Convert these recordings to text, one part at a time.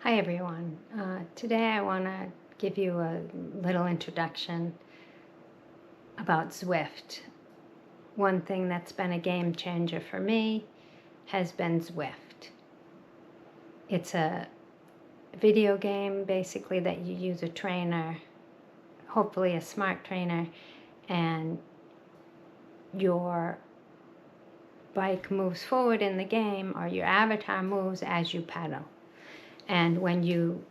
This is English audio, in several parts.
Hi everyone. Today I want to give you a little introduction about Zwift. One thing that's been a game changer for me has been Zwift. It's a video game basically that you use a trainer, hopefully a smart trainer, and your bike moves forward in the game or your avatar moves as you pedal. And when you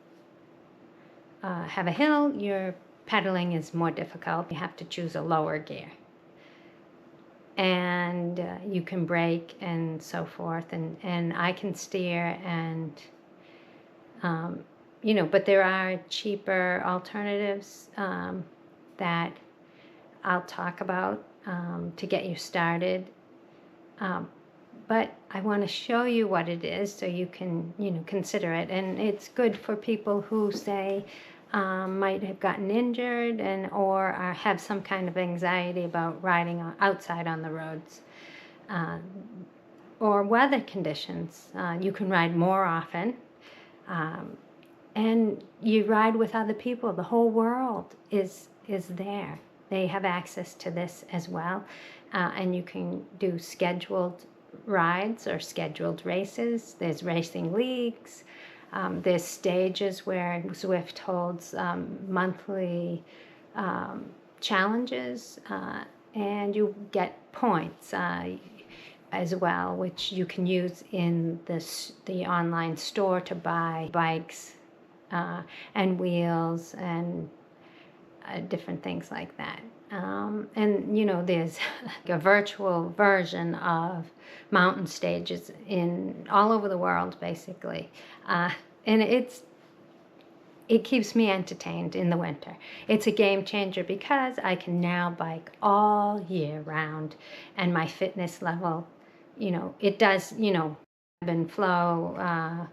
have a hill, your pedaling is more difficult. You have to choose a lower gear. And you can brake and so forth. And I can steer and, but there are cheaper alternatives that I'll talk about to get you started. But I want to show you what it is so you can, consider it. And it's good for people who say might have gotten injured or have some kind of anxiety about riding outside on the roads. Or weather conditions. You can ride more often. And you ride with other people. The whole world is there. They have access to this as well. And you can do scheduled rides or scheduled races. There's racing leagues. There's stages where Zwift holds monthly challenges, and you get points as well, which you can use in the online store to buy bikes and wheels and different things like that. And there's a virtual version of mountain stages in all over the world, basically. And it keeps me entertained in the winter. It's a game changer because I can now bike all year round, and my fitness level, it does, ebb and flow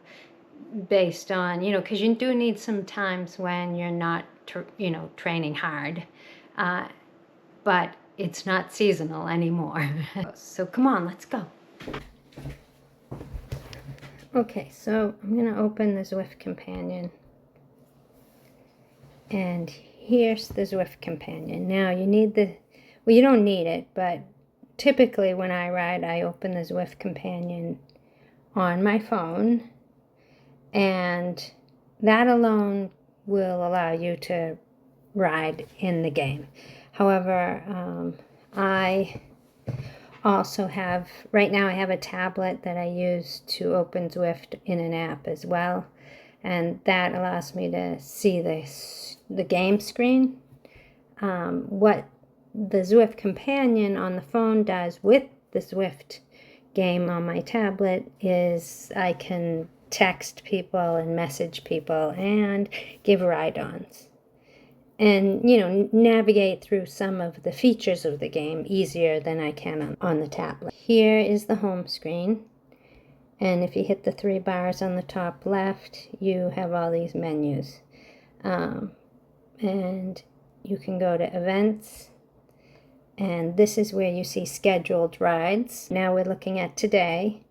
based on, because you do need some times when you're not, training hard. But it's not seasonal anymore. So come on, let's go. Okay, so I'm going to open the Zwift Companion. And here's the Zwift Companion. Now you need you don't need it, but typically when I ride, I open the Zwift Companion on my phone. And that alone will allow you to ride in the game. However, I also have, right now I have a tablet that I use to open Zwift in an app as well. And that allows me to see the game screen. What the Zwift Companion on the phone does with the Zwift game on my tablet is I can text people and message people and give ride-ons. And, navigate through some of the features of the game easier than I can on the tablet. Here is the home screen. And if you hit the 3 bars on the top left, you have all these menus. And you can go to events. And this is where you see scheduled rides. Now we're looking at today.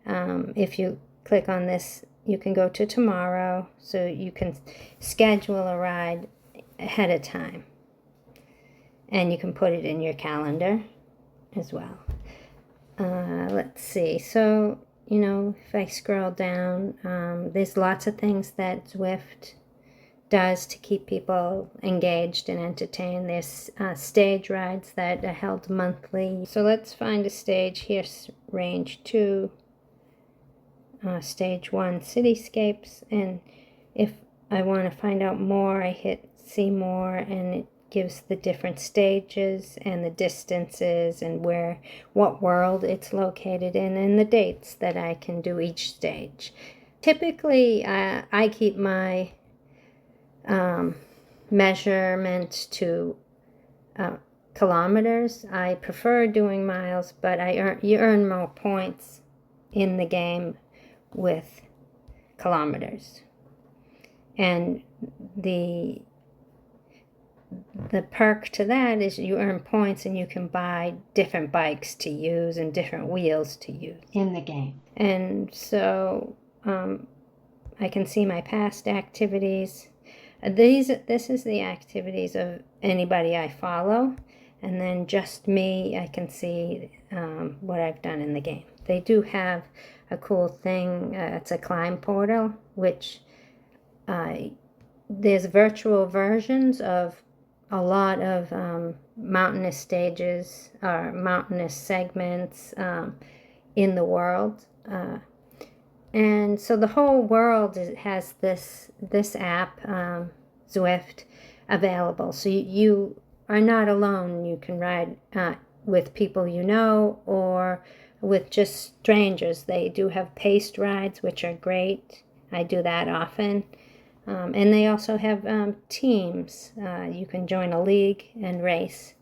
If you click on this, you can go to tomorrow. So you can schedule a ride ahead of time, and you can put it in your calendar as well. Let's see, so if I scroll down, there's lots of things that Zwift does to keep people engaged and entertained. There's stage rides that are held monthly. So let's find a stage. Here's range 2, stage 1, cityscapes, and if I want to find out more, I hit see more, and it gives the different stages and the distances and what world it's located in and the dates that I can do each stage. Typically, I keep my measurement to kilometers. I prefer doing miles, but you earn more points in the game with kilometers. And the perk to that is you earn points and you can buy different bikes to use and different wheels to use in the game. And so I can see my past activities. This is the activities of anybody I follow, and then just me, I can see what I've done in the game. They do have a cool thing. It's a climb portal, which there's virtual versions of a lot of mountainous stages or mountainous segments in the world. And so the whole world has this app, Zwift, available. So you are not alone. You can ride with people you know or with just strangers. They do have paced rides, which are great. I do that often. And they also have teams. You can join a league and race.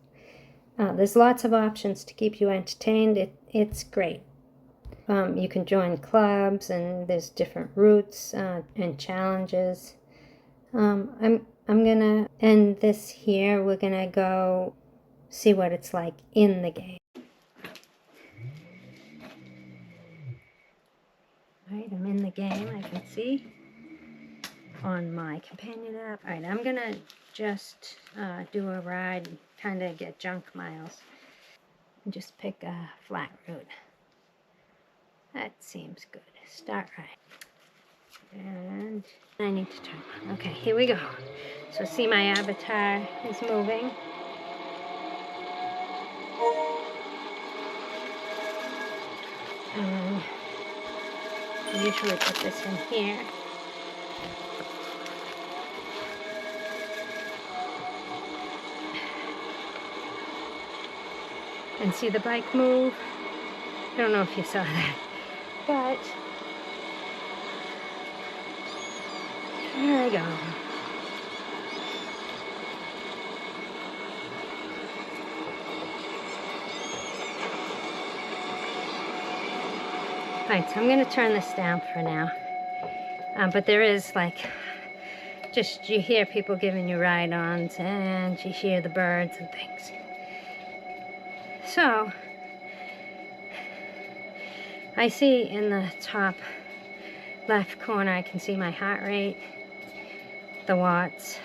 There's lots of options to keep you entertained. It's great. You can join clubs, and there's different routes and challenges. I'm gonna end this here. We're gonna go see what it's like in the game. Alright, I'm in the game, I can see, on my companion app. Alright, I'm gonna just do a ride, kind of get junk miles, and just pick a flat route. That seems good. Start ride. And I need to turn. Okay, here we go. So see, my avatar is moving. And I usually put this in here. And see the bike move. I don't know if you saw that, but there I go. Alright, so I'm going to turn this down for now. But there is like, just you hear people giving you ride-ons and you hear the birds and things. So, I see in the top left corner, I can see my heart rate, the watts,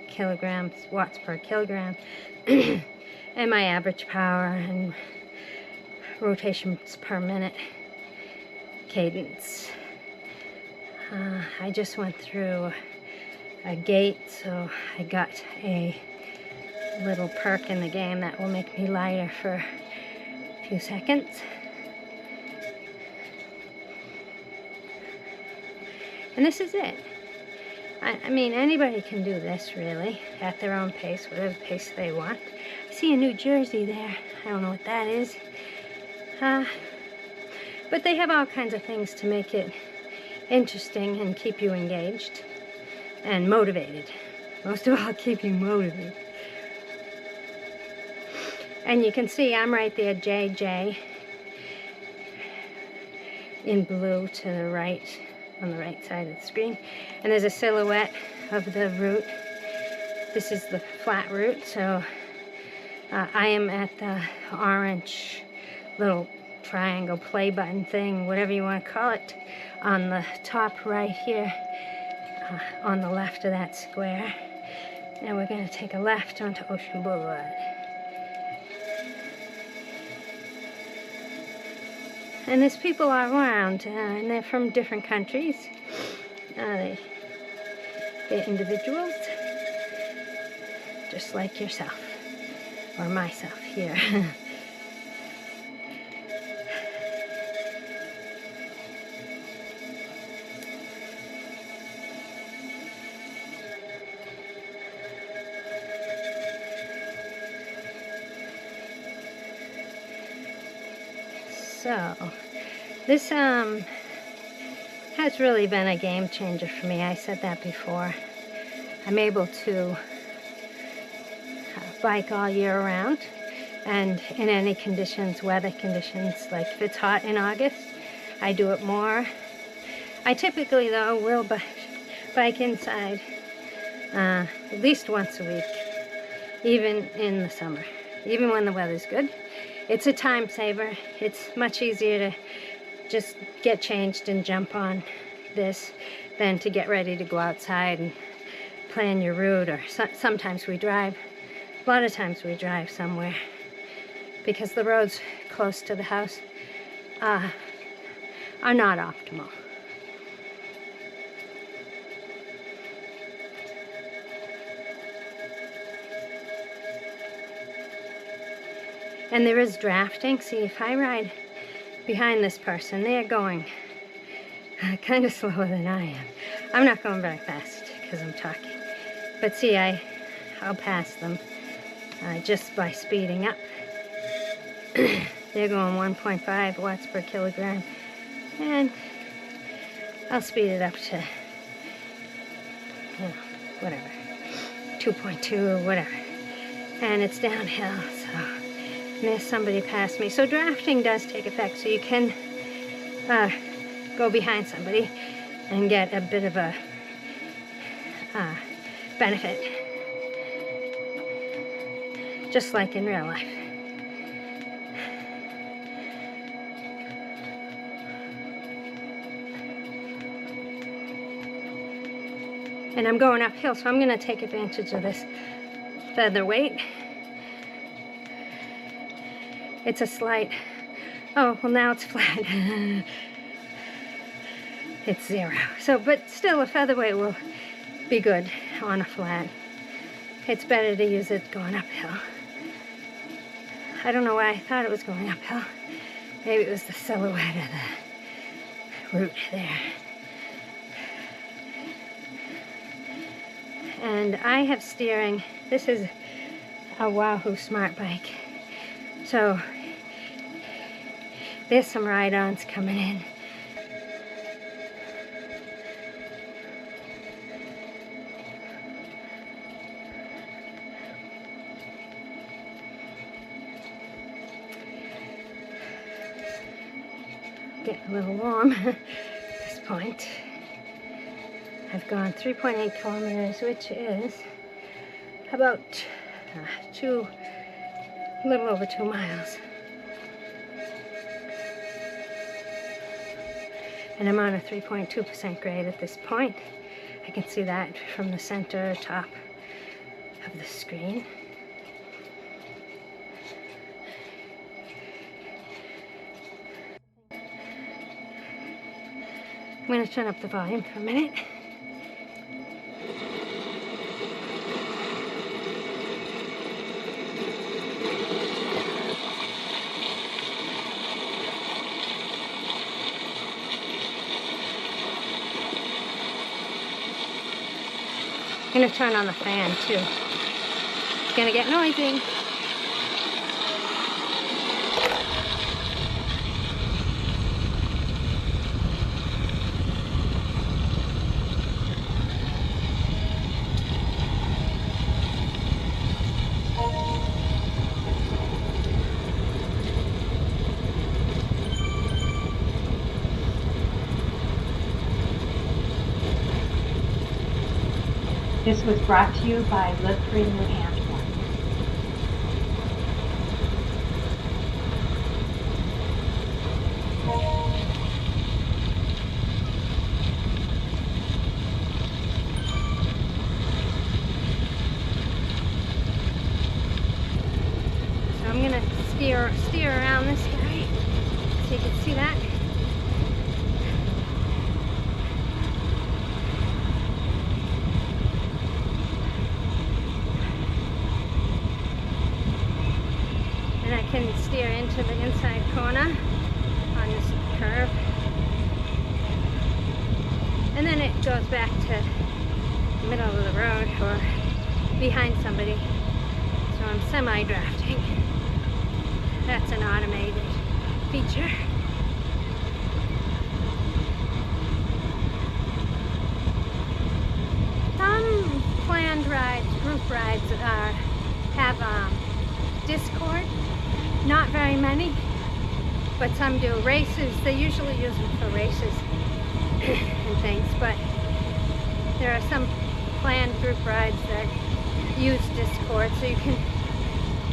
kilograms, watts per kilogram, and my average power and rotations per minute, cadence. I just went through a gate, so I got a little perk in the game that will make me lighter for a few seconds. And this is it. I mean, anybody can do this, really, at their own pace, whatever pace they want. I see a New Jersey there. I don't know what that is. But they have all kinds of things to make it interesting and keep you engaged and motivated. Most of all, keep you motivated. And you can see I'm right there, JJ, in blue to the right, on the right side of the screen. And there's a silhouette of the route. This is the flat route, so I am at the orange little triangle play button thing, whatever you want to call it, on the top right here, on the left of that square. Now we're going to take a left onto Ocean Boulevard. And there's people all around, and they're from different countries. They're individuals, just like yourself, or myself here. So, this has really been a game changer for me. I said that before. I'm able to bike all year round, and in any conditions, weather conditions, like if it's hot in August, I do it more. I typically, though, will bike inside at least once a week, even in the summer, even when the weather's good. It's a time saver. It's much easier to just get changed and jump on this than to get ready to go outside and plan your route, or sometimes we drive. A lot of times we drive somewhere because the roads close to the house are not optimal. And there is drafting. See, if I ride behind this person, they're going kind of slower than I am. I'm not going very fast because I'm talking. But see, I'll pass them just by speeding up. They're going 1.5 watts per kilogram. And I'll speed it up to, whatever, 2.2 or whatever. And it's downhill, so... And there's somebody past me. So drafting does take effect, so you can go behind somebody and get a bit of a benefit, just like in real life. And I'm going uphill, so I'm going to take advantage of this featherweight. It's a slight, oh, well now it's flat. It's 0. So, but still a featherweight will be good on a flat. It's better to use it going uphill. I don't know why I thought it was going uphill. Maybe it was the silhouette of the route there. And I have steering. This is a Wahoo Smartbike. So there's some ride-ons coming in. Getting a little warm at this point. I've gone 3.8 kilometers, which is about a little over 2 miles. And I'm on a 3.2% grade at this point. I can see that from the center top of the screen. I'm going to turn up the volume for a minute. I'm going to turn on the fan too. It's going to get noisy. This was brought to you by Live Free New Hampshire. So I'm going to steer around this guy so you can see that. I can steer into the inside corner on this curve, and then it goes back to the middle of the road or behind somebody. So I'm semi-drafting. That's an automated feature. Some planned rides, group rides, have Discord. Not very many, but some do. Races, they usually use them for races and things, but there are some planned group rides that use Discord, so you can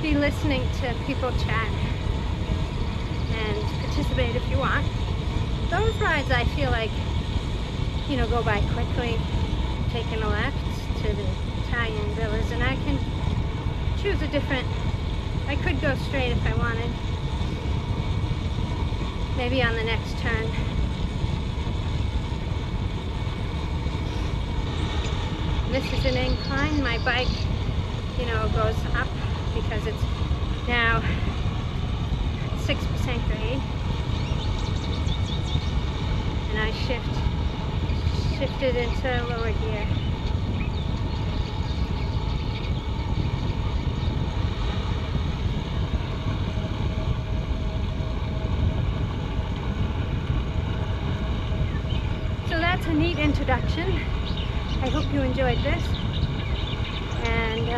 be listening to people chat and participate if you want. Those rides, I feel like you know, go by quickly, taking a left to the Italian villas, and I can choose a different, I could go straight if I wanted, maybe on the next turn. This is an incline. My bike, you know, goes up because it's now 6% grade, and I shifted into lower gear. So that's a neat introduction. I hope you enjoyed this, and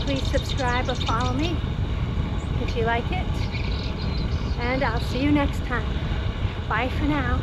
please subscribe or follow me if you like it, and I'll see you next time. Bye for now.